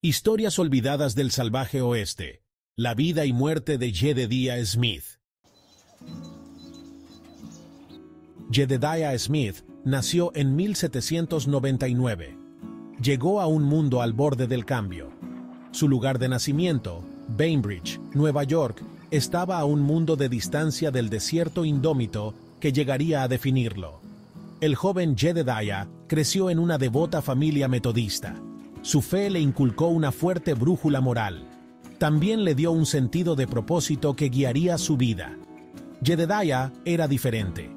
Historias olvidadas del salvaje oeste. La vida y muerte de Jedediah Smith. Jedediah Smith nació en 1799. Llegó a un mundo al borde del cambio. Su lugar de nacimiento, Bainbridge, Nueva York, estaba a un mundo de distancia del desierto indómito que llegaría a definirlo. El joven Jedediah creció en una devota familia metodista. Su fe le inculcó una fuerte brújula moral. También le dio un sentido de propósito que guiaría su vida. Jedediah era diferente.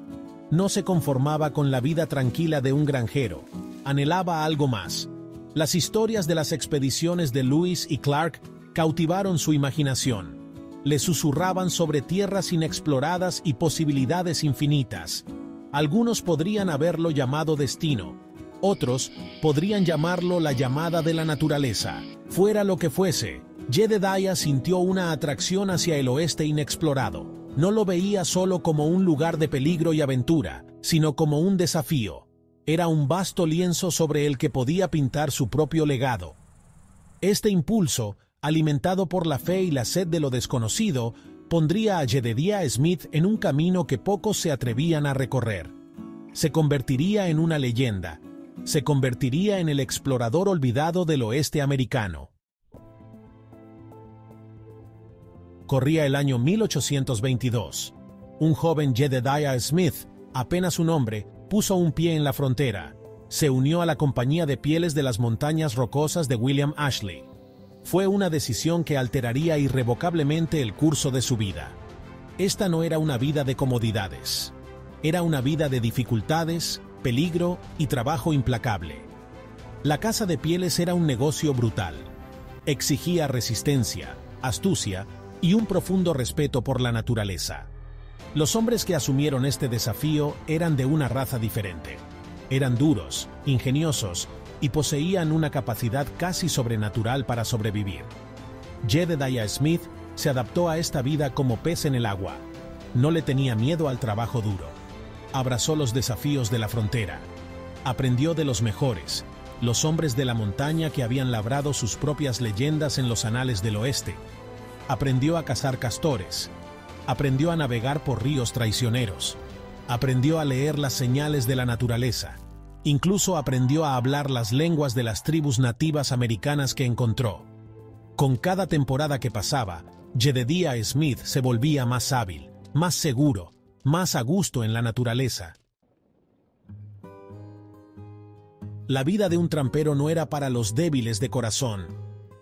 No se conformaba con la vida tranquila de un granjero. Anhelaba algo más. Las historias de las expediciones de Lewis y Clark cautivaron su imaginación. Le susurraban sobre tierras inexploradas y posibilidades infinitas. Algunos podrían haberlo llamado destino. Otros podrían llamarlo la llamada de la naturaleza. Fuera lo que fuese, Jedediah sintió una atracción hacia el oeste inexplorado. No lo veía solo como un lugar de peligro y aventura, sino como un desafío. Era un vasto lienzo sobre el que podía pintar su propio legado. Este impulso, alimentado por la fe y la sed de lo desconocido, pondría a Jedediah Smith en un camino que pocos se atrevían a recorrer. Se convertiría en una leyenda. Se convertiría en el explorador olvidado del oeste americano. Corría el año 1822. Un joven Jedediah Smith, apenas un hombre, puso un pie en la frontera. Se unió a la Compañía de Pieles de las Montañas Rocosas de William Ashley. Fue una decisión que alteraría irrevocablemente el curso de su vida. Esta no era una vida de comodidades. Era una vida de dificultades, peligro y trabajo implacable. La caza de pieles era un negocio brutal. Exigía resistencia, astucia y un profundo respeto por la naturaleza. Los hombres que asumieron este desafío eran de una raza diferente. Eran duros, ingeniosos y poseían una capacidad casi sobrenatural para sobrevivir. Jedediah Smith se adaptó a esta vida como pez en el agua. No le tenía miedo al trabajo duro. Abrazó los desafíos de la frontera. Aprendió de los mejores, los hombres de la montaña que habían labrado sus propias leyendas en los anales del oeste. Aprendió a cazar castores. Aprendió a navegar por ríos traicioneros. Aprendió a leer las señales de la naturaleza. Incluso aprendió a hablar las lenguas de las tribus nativas americanas que encontró. Con cada temporada que pasaba, Jedediah Smith se volvía más hábil, más seguro, más a gusto en la naturaleza. La vida de un trampero no era para los débiles de corazón.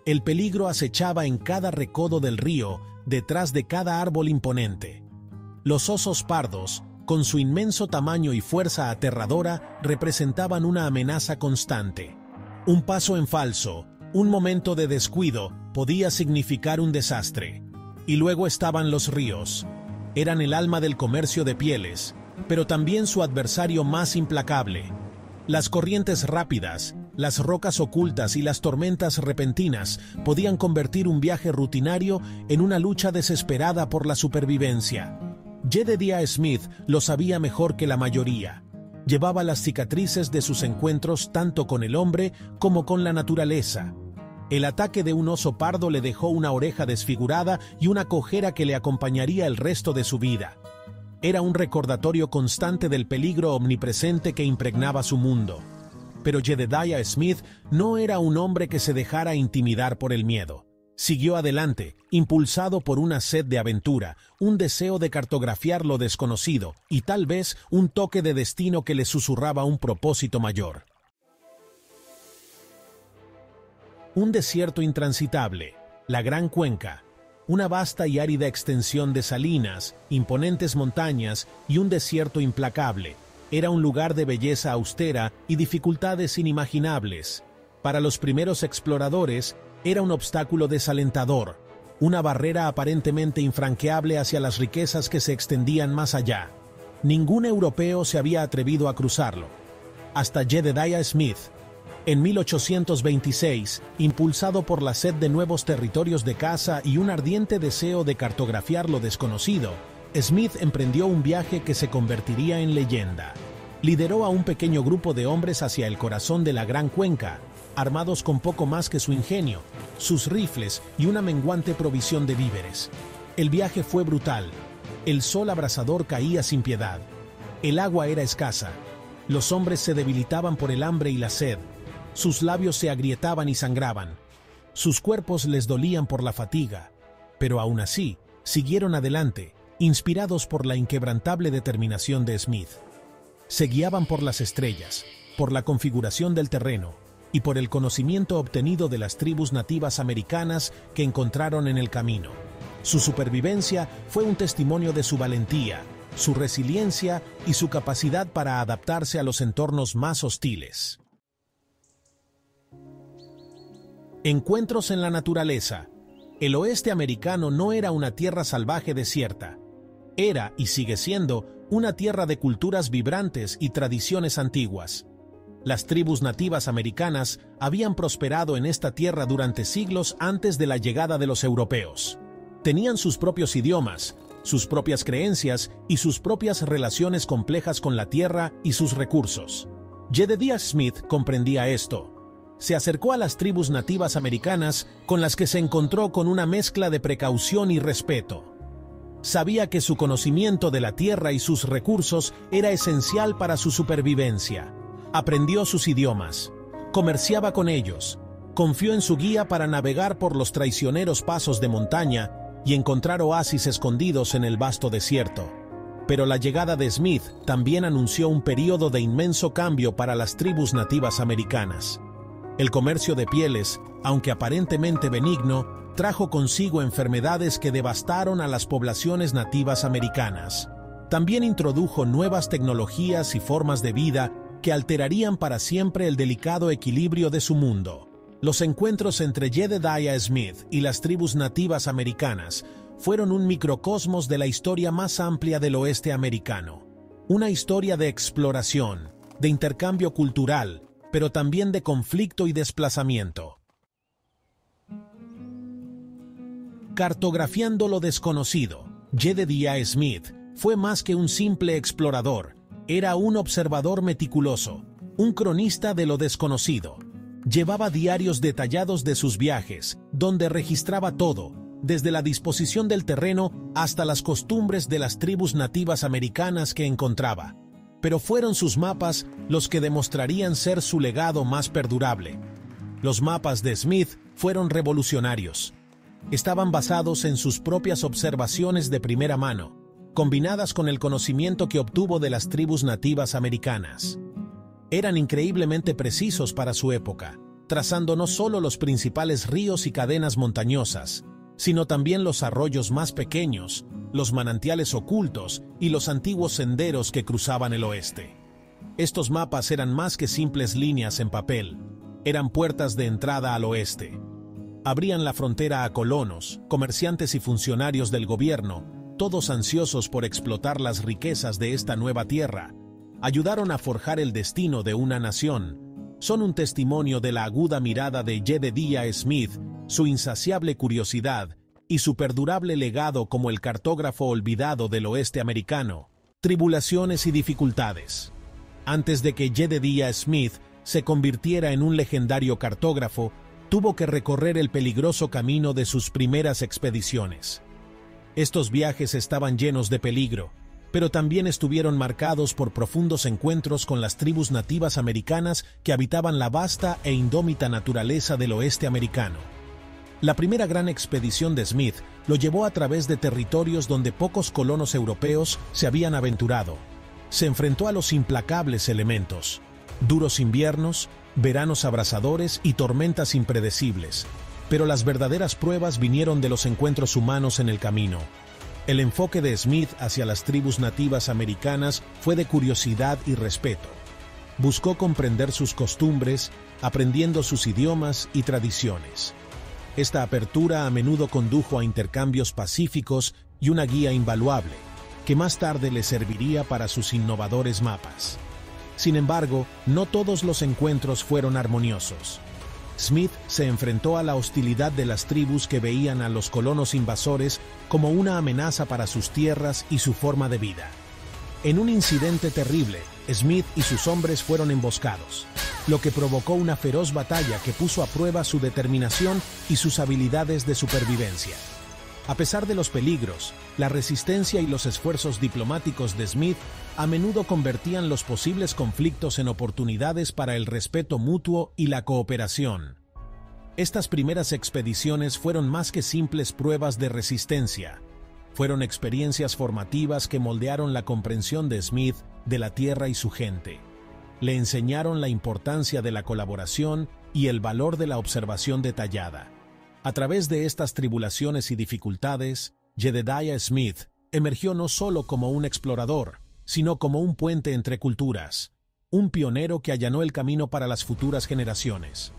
El peligro acechaba en cada recodo del río, detrás de cada árbol imponente. Los osos pardos, con su inmenso tamaño y fuerza aterradora, representaban una amenaza constante. Un paso en falso, un momento de descuido, podía significar un desastre. Y luego estaban los ríos. Eran el alma del comercio de pieles, pero también su adversario más implacable. Las corrientes rápidas, las rocas ocultas y las tormentas repentinas podían convertir un viaje rutinario en una lucha desesperada por la supervivencia. Jedediah Smith lo sabía mejor que la mayoría. Llevaba las cicatrices de sus encuentros tanto con el hombre como con la naturaleza. El ataque de un oso pardo le dejó una oreja desfigurada y una cojera que le acompañaría el resto de su vida. Era un recordatorio constante del peligro omnipresente que impregnaba su mundo. Pero Jedediah Smith no era un hombre que se dejara intimidar por el miedo. Siguió adelante, impulsado por una sed de aventura, un deseo de cartografiar lo desconocido y tal vez un toque de destino que le susurraba un propósito mayor. Un desierto intransitable, la Gran Cuenca, una vasta y árida extensión de salinas, imponentes montañas y un desierto implacable. Era un lugar de belleza austera y dificultades inimaginables. Para los primeros exploradores, era un obstáculo desalentador, una barrera aparentemente infranqueable hacia las riquezas que se extendían más allá. Ningún europeo se había atrevido a cruzarlo. Hasta Jedediah Smith. En 1826, impulsado por la sed de nuevos territorios de caza y un ardiente deseo de cartografiar lo desconocido, Smith emprendió un viaje que se convertiría en leyenda. Lideró a un pequeño grupo de hombres hacia el corazón de la Gran Cuenca, armados con poco más que su ingenio, sus rifles y una menguante provisión de víveres. El viaje fue brutal. El sol abrasador caía sin piedad. El agua era escasa. Los hombres se debilitaban por el hambre y la sed. Sus labios se agrietaban y sangraban. Sus cuerpos les dolían por la fatiga. Pero aún así, siguieron adelante, inspirados por la inquebrantable determinación de Smith. Se guiaban por las estrellas, por la configuración del terreno y por el conocimiento obtenido de las tribus nativas americanas que encontraron en el camino. Su supervivencia fue un testimonio de su valentía, su resiliencia y su capacidad para adaptarse a los entornos más hostiles. Encuentros en la naturaleza. El oeste americano no era una tierra salvaje desierta. Era, y sigue siendo, una tierra de culturas vibrantes y tradiciones antiguas. Las tribus nativas americanas habían prosperado en esta tierra durante siglos antes de la llegada de los europeos. Tenían sus propios idiomas, sus propias creencias y sus propias relaciones complejas con la tierra y sus recursos. Jedediah Smith comprendía esto. Se acercó a las tribus nativas americanas con las que se encontró con una mezcla de precaución y respeto. Sabía que su conocimiento de la tierra y sus recursos era esencial para su supervivencia. Aprendió sus idiomas, comerciaba con ellos, confió en su guía para navegar por los traicioneros pasos de montaña y encontrar oasis escondidos en el vasto desierto. Pero la llegada de Smith también anunció un período de inmenso cambio para las tribus nativas americanas. El comercio de pieles, aunque aparentemente benigno, trajo consigo enfermedades que devastaron a las poblaciones nativas americanas. También introdujo nuevas tecnologías y formas de vida que alterarían para siempre el delicado equilibrio de su mundo. Los encuentros entre Jedediah Smith y las tribus nativas americanas fueron un microcosmos de la historia más amplia del oeste americano. Una historia de exploración, de intercambio cultural, pero también de conflicto y desplazamiento. Cartografiando lo desconocido, Jedediah Smith fue más que un simple explorador, era un observador meticuloso, un cronista de lo desconocido. Llevaba diarios detallados de sus viajes, donde registraba todo, desde la disposición del terreno hasta las costumbres de las tribus nativas americanas que encontraba. Pero fueron sus mapas los que demostrarían ser su legado más perdurable. Los mapas de Smith fueron revolucionarios. Estaban basados en sus propias observaciones de primera mano, combinadas con el conocimiento que obtuvo de las tribus nativas americanas. Eran increíblemente precisos para su época, trazando no solo los principales ríos y cadenas montañosas, sino también los arroyos más pequeños, los manantiales ocultos y los antiguos senderos que cruzaban el oeste. Estos mapas eran más que simples líneas en papel, eran puertas de entrada al oeste. Abrían la frontera a colonos, comerciantes y funcionarios del gobierno, todos ansiosos por explotar las riquezas de esta nueva tierra. Ayudaron a forjar el destino de una nación. Son un testimonio de la aguda mirada de Jedediah Smith, su insaciable curiosidad y su perdurable legado como el cartógrafo olvidado del oeste americano. Tribulaciones y dificultades. Antes de que Jedediah Smith se convirtiera en un legendario cartógrafo, tuvo que recorrer el peligroso camino de sus primeras expediciones. Estos viajes estaban llenos de peligro, pero también estuvieron marcados por profundos encuentros con las tribus nativas americanas que habitaban la vasta e indómita naturaleza del oeste americano. La primera gran expedición de Smith lo llevó a través de territorios donde pocos colonos europeos se habían aventurado. Se enfrentó a los implacables elementos, duros inviernos, veranos abrasadores y tormentas impredecibles, pero las verdaderas pruebas vinieron de los encuentros humanos en el camino. El enfoque de Smith hacia las tribus nativas americanas fue de curiosidad y respeto. Buscó comprender sus costumbres, aprendiendo sus idiomas y tradiciones. Esta apertura a menudo condujo a intercambios pacíficos y una guía invaluable, que más tarde le serviría para sus innovadores mapas. Sin embargo, no todos los encuentros fueron armoniosos. Smith se enfrentó a la hostilidad de las tribus que veían a los colonos invasores como una amenaza para sus tierras y su forma de vida. En un incidente terrible, Smith y sus hombres fueron emboscados. lo que provocó una feroz batalla que puso a prueba su determinación y sus habilidades de supervivencia. A pesar de los peligros, la resistencia y los esfuerzos diplomáticos de Smith a menudo convertían los posibles conflictos en oportunidades para el respeto mutuo y la cooperación. Estas primeras expediciones fueron más que simples pruebas de resistencia. Fueron experiencias formativas que moldearon la comprensión de Smith de la tierra y su gente. Le enseñaron la importancia de la colaboración y el valor de la observación detallada. A través de estas tribulaciones y dificultades, Jedediah Smith emergió no solo como un explorador, sino como un puente entre culturas, un pionero que allanó el camino para las futuras generaciones.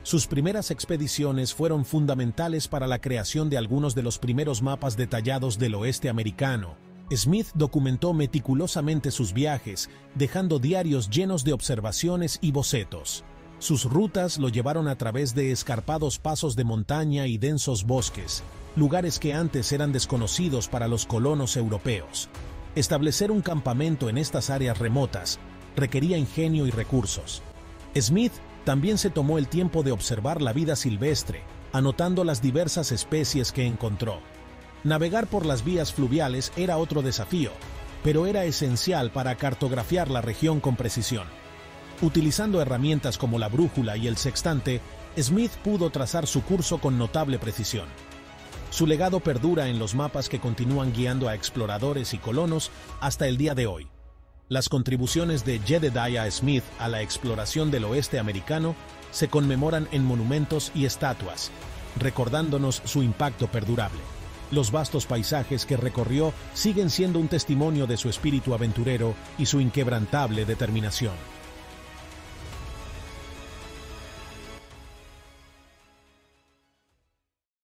Sus primeras expediciones fueron fundamentales para la creación de algunos de los primeros mapas detallados del oeste americano. Smith documentó meticulosamente sus viajes, dejando diarios llenos de observaciones y bocetos. Sus rutas lo llevaron a través de escarpados pasos de montaña y densos bosques, lugares que antes eran desconocidos para los colonos europeos. Establecer un campamento en estas áreas remotas requería ingenio y recursos. Smith también se tomó el tiempo de observar la vida silvestre, anotando las diversas especies que encontró. Navegar por las vías fluviales era otro desafío, pero era esencial para cartografiar la región con precisión. Utilizando herramientas como la brújula y el sextante, Smith pudo trazar su curso con notable precisión. Su legado perdura en los mapas que continúan guiando a exploradores y colonos hasta el día de hoy. Las contribuciones de Jedediah Smith a la exploración del oeste americano se conmemoran en monumentos y estatuas, recordándonos su impacto perdurable. Los vastos paisajes que recorrió siguen siendo un testimonio de su espíritu aventurero y su inquebrantable determinación.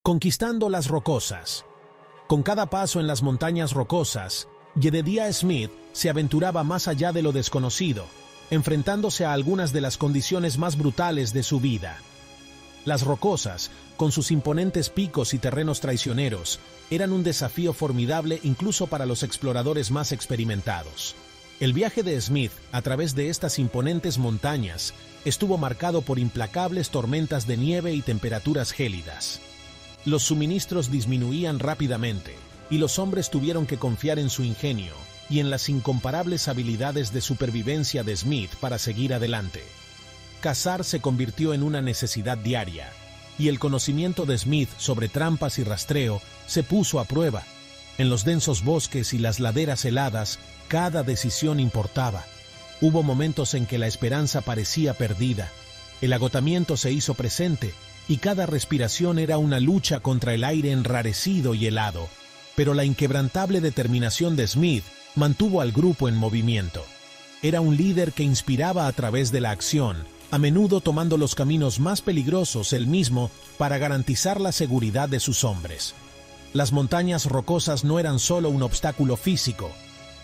Conquistando las rocosas. Con cada paso en las montañas rocosas, Jedediah Smith se aventuraba más allá de lo desconocido, enfrentándose a algunas de las condiciones más brutales de su vida. Las rocosas, con sus imponentes picos y terrenos traicioneros, eran un desafío formidable incluso para los exploradores más experimentados. El viaje de Smith a través de estas imponentes montañas estuvo marcado por implacables tormentas de nieve y temperaturas gélidas. Los suministros disminuían rápidamente, y los hombres tuvieron que confiar en su ingenio y en las incomparables habilidades de supervivencia de Smith para seguir adelante. Cazar se convirtió en una necesidad diaria, y el conocimiento de Smith sobre trampas y rastreo se puso a prueba. En los densos bosques y las laderas heladas, cada decisión importaba. Hubo momentos en que la esperanza parecía perdida. El agotamiento se hizo presente, y cada respiración era una lucha contra el aire enrarecido y helado. Pero la inquebrantable determinación de Smith mantuvo al grupo en movimiento. Era un líder que inspiraba a través de la acción, a menudo tomando los caminos más peligrosos él mismo para garantizar la seguridad de sus hombres. Las montañas rocosas no eran solo un obstáculo físico,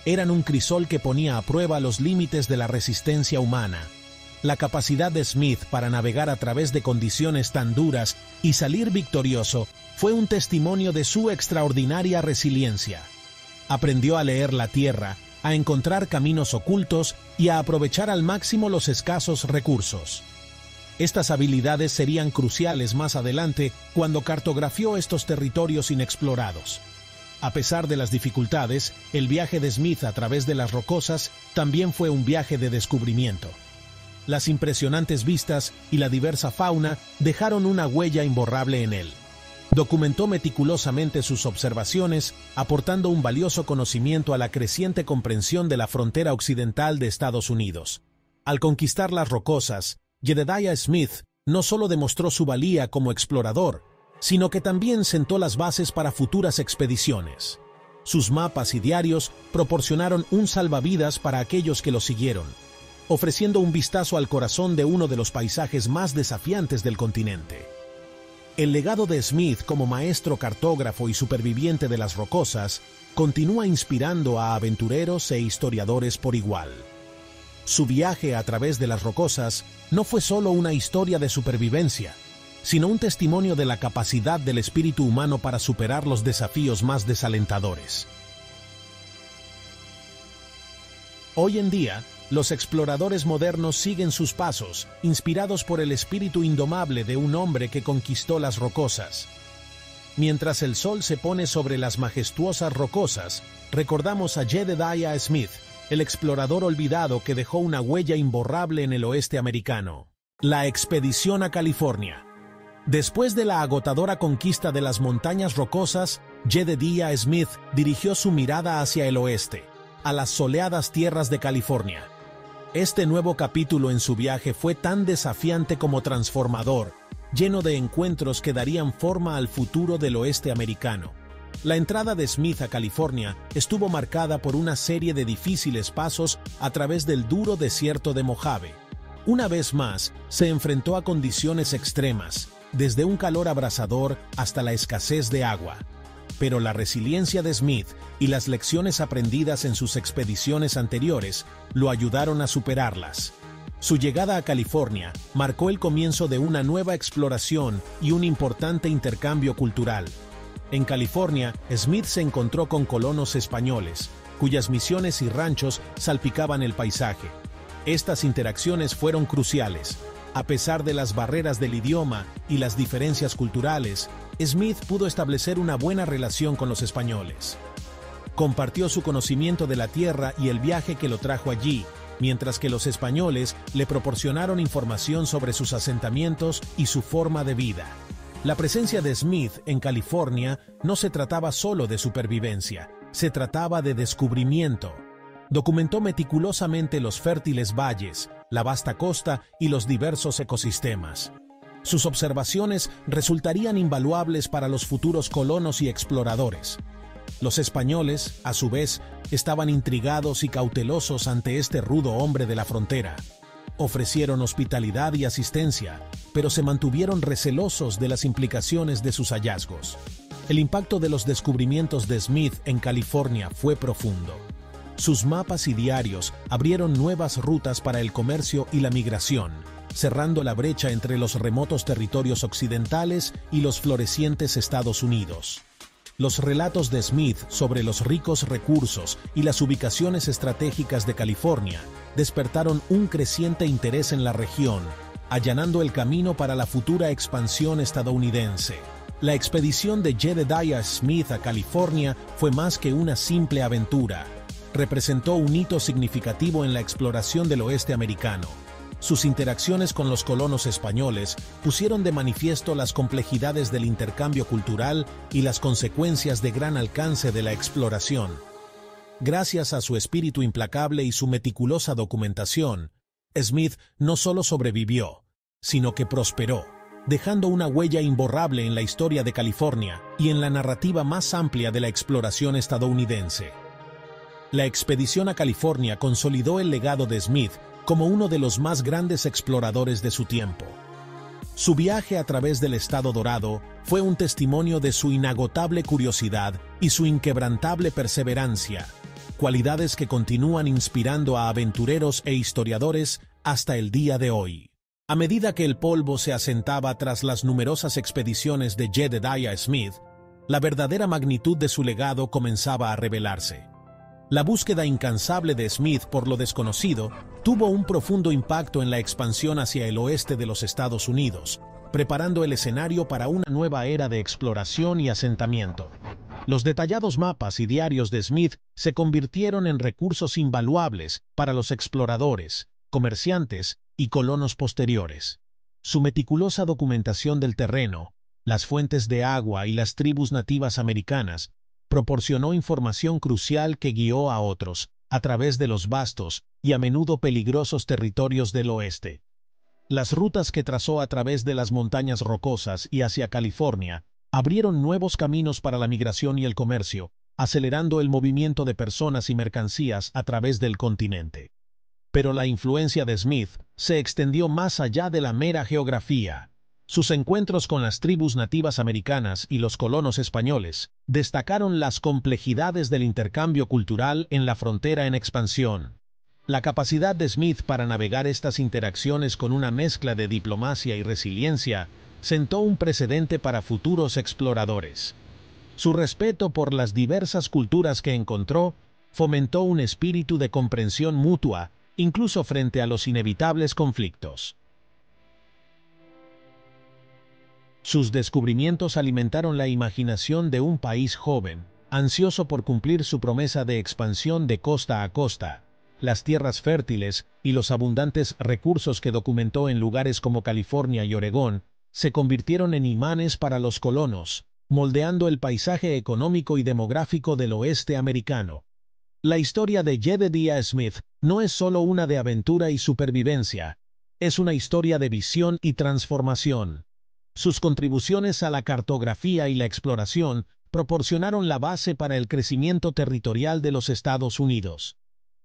eran un crisol que ponía a prueba los límites de la resistencia humana. La capacidad de Smith para navegar a través de condiciones tan duras y salir victorioso fue un testimonio de su extraordinaria resiliencia. Aprendió a leer la tierra, a encontrar caminos ocultos y a aprovechar al máximo los escasos recursos. Estas habilidades serían cruciales más adelante cuando cartografió estos territorios inexplorados. A pesar de las dificultades, el viaje de Smith a través de las rocosas también fue un viaje de descubrimiento. Las impresionantes vistas y la diversa fauna dejaron una huella imborrable en él. Documentó meticulosamente sus observaciones, aportando un valioso conocimiento a la creciente comprensión de la frontera occidental de Estados Unidos. Al conquistar las rocosas, Jedediah Smith no solo demostró su valía como explorador, sino que también sentó las bases para futuras expediciones. Sus mapas y diarios proporcionaron un salvavidas para aquellos que lo siguieron, ofreciendo un vistazo al corazón de uno de los paisajes más desafiantes del continente. El legado de Smith como maestro cartógrafo y superviviente de las rocosas continúa inspirando a aventureros e historiadores por igual. Su viaje a través de las rocosas no fue solo una historia de supervivencia, sino un testimonio de la capacidad del espíritu humano para superar los desafíos más desalentadores. Hoy en día, los exploradores modernos siguen sus pasos, inspirados por el espíritu indomable de un hombre que conquistó las rocosas. Mientras el sol se pone sobre las majestuosas rocosas, recordamos a Jedediah Smith, el explorador olvidado que dejó una huella imborrable en el oeste americano. La expedición a California. Después de la agotadora conquista de las montañas rocosas, Jedediah Smith dirigió su mirada hacia el oeste, a las soleadas tierras de California. Este nuevo capítulo en su viaje fue tan desafiante como transformador, lleno de encuentros que darían forma al futuro del oeste americano. La entrada de Smith a California estuvo marcada por una serie de difíciles pasos a través del duro desierto de Mojave. Una vez más, se enfrentó a condiciones extremas, desde un calor abrasador hasta la escasez de agua. Pero la resiliencia de Smith y las lecciones aprendidas en sus expediciones anteriores lo ayudaron a superarlas. Su llegada a California marcó el comienzo de una nueva exploración y un importante intercambio cultural. En California, Smith se encontró con colonos españoles, cuyas misiones y ranchos salpicaban el paisaje. Estas interacciones fueron cruciales. A pesar de las barreras del idioma y las diferencias culturales, Smith pudo establecer una buena relación con los españoles. Compartió su conocimiento de la tierra y el viaje que lo trajo allí, mientras que los españoles le proporcionaron información sobre sus asentamientos y su forma de vida. La presencia de Smith en California no se trataba solo de supervivencia, se trataba de descubrimiento. Documentó meticulosamente los fértiles valles, la vasta costa y los diversos ecosistemas. Sus observaciones resultarían invaluables para los futuros colonos y exploradores. Los españoles, a su vez, estaban intrigados y cautelosos ante este rudo hombre de la frontera. Ofrecieron hospitalidad y asistencia, pero se mantuvieron recelosos de las implicaciones de sus hallazgos. El impacto de los descubrimientos de Smith en California fue profundo. Sus mapas y diarios abrieron nuevas rutas para el comercio y la migración, cerrando la brecha entre los remotos territorios occidentales y los florecientes Estados Unidos. Los relatos de Smith sobre los ricos recursos y las ubicaciones estratégicas de California despertaron un creciente interés en la región, allanando el camino para la futura expansión estadounidense. La expedición de Jedediah Smith a California fue más que una simple aventura. Representó un hito significativo en la exploración del oeste americano. Sus interacciones con los colonos españoles pusieron de manifiesto las complejidades del intercambio cultural y las consecuencias de gran alcance de la exploración. Gracias a su espíritu implacable y su meticulosa documentación, Smith no solo sobrevivió, sino que prosperó, dejando una huella imborrable en la historia de California y en la narrativa más amplia de la exploración estadounidense. La expedición a California consolidó el legado de Smith como uno de los más grandes exploradores de su tiempo. Su viaje a través del Estado Dorado fue un testimonio de su inagotable curiosidad y su inquebrantable perseverancia, cualidades que continúan inspirando a aventureros e historiadores hasta el día de hoy. A medida que el polvo se asentaba tras las numerosas expediciones de Jedediah Smith, la verdadera magnitud de su legado comenzaba a revelarse. La búsqueda incansable de Smith por lo desconocido tuvo un profundo impacto en la expansión hacia el oeste de los Estados Unidos, preparando el escenario para una nueva era de exploración y asentamiento. Los detallados mapas y diarios de Smith se convirtieron en recursos invaluables para los exploradores, comerciantes y colonos posteriores. Su meticulosa documentación del terreno, las fuentes de agua y las tribus nativas americanas proporcionó información crucial que guió a otros a través de los vastos y a menudo peligrosos territorios del oeste. Las rutas que trazó a través de las montañas rocosas y hacia California abrieron nuevos caminos para la migración y el comercio, acelerando el movimiento de personas y mercancías a través del continente. Pero la influencia de Smith se extendió más allá de la mera geografía. Sus encuentros con las tribus nativas americanas y los colonos españoles destacaron las complejidades del intercambio cultural en la frontera en expansión. La capacidad de Smith para navegar estas interacciones con una mezcla de diplomacia y resiliencia sentó un precedente para futuros exploradores. Su respeto por las diversas culturas que encontró fomentó un espíritu de comprensión mutua incluso frente a los inevitables conflictos. Sus descubrimientos alimentaron la imaginación de un país joven, ansioso por cumplir su promesa de expansión de costa a costa. Las tierras fértiles y los abundantes recursos que documentó en lugares como California y Oregón se convirtieron en imanes para los colonos, moldeando el paisaje económico y demográfico del oeste americano. La historia de Jedediah Smith no es solo una de aventura y supervivencia, es una historia de visión y transformación. Sus contribuciones a la cartografía y la exploración proporcionaron la base para el crecimiento territorial de los Estados Unidos.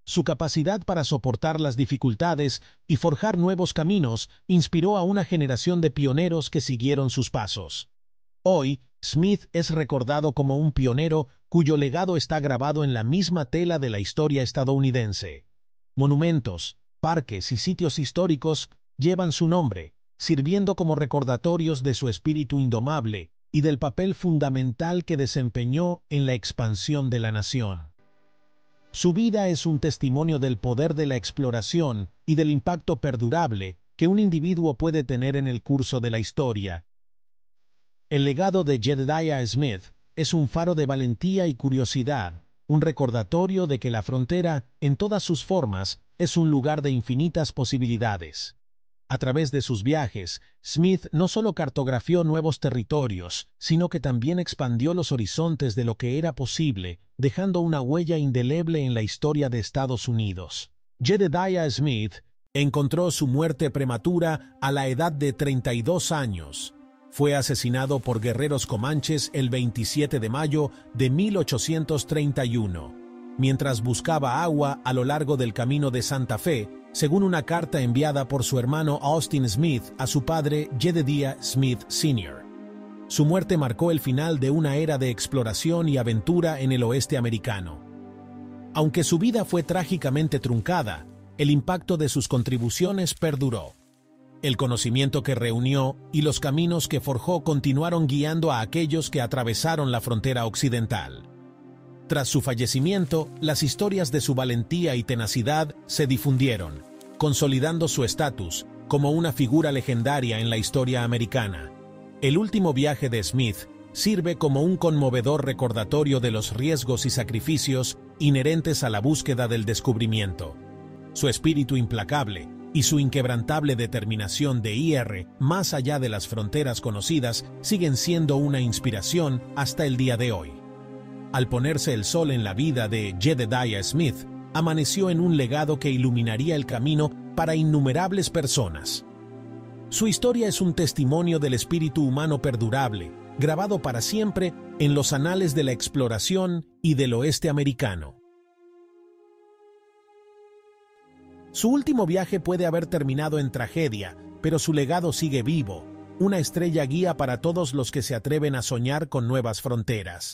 Su capacidad para soportar las dificultades y forjar nuevos caminos inspiró a una generación de pioneros que siguieron sus pasos. Hoy, Smith es recordado como un pionero cuyo legado está grabado en la misma tela de la historia estadounidense. Monumentos, parques y sitios históricos llevan su nombre, sirviendo como recordatorios de su espíritu indomable y del papel fundamental que desempeñó en la expansión de la nación. Su vida es un testimonio del poder de la exploración y del impacto perdurable que un individuo puede tener en el curso de la historia. El legado de Jedediah Smith es un faro de valentía y curiosidad, un recordatorio de que la frontera, en todas sus formas, es un lugar de infinitas posibilidades. A través de sus viajes, Smith no solo cartografió nuevos territorios, sino que también expandió los horizontes de lo que era posible, dejando una huella indeleble en la historia de Estados Unidos. Jedediah Smith encontró su muerte prematura a la edad de 32 años. Fue asesinado por guerreros comanches el 27 de mayo de 1831, mientras buscaba agua a lo largo del camino de Santa Fe, según una carta enviada por su hermano Austin Smith a su padre Jedediah Smith Sr. Su muerte marcó el final de una era de exploración y aventura en el oeste americano. Aunque su vida fue trágicamente truncada, el impacto de sus contribuciones perduró. El conocimiento que reunió y los caminos que forjó continuaron guiando a aquellos que atravesaron la frontera occidental. Tras su fallecimiento, las historias de su valentía y tenacidad se difundieron, consolidando su estatus como una figura legendaria en la historia americana. El último viaje de Smith sirve como un conmovedor recordatorio de los riesgos y sacrificios inherentes a la búsqueda del descubrimiento. Su espíritu implacable y su inquebrantable determinación de ir más allá de las fronteras conocidas siguen siendo una inspiración hasta el día de hoy. Al ponerse el sol en la vida de Jedediah Smith, amaneció en un legado que iluminaría el camino para innumerables personas. Su historia es un testimonio del espíritu humano perdurable, grabado para siempre en los anales de la exploración y del oeste americano. Su último viaje puede haber terminado en tragedia, pero su legado sigue vivo, una estrella guía para todos los que se atreven a soñar con nuevas fronteras.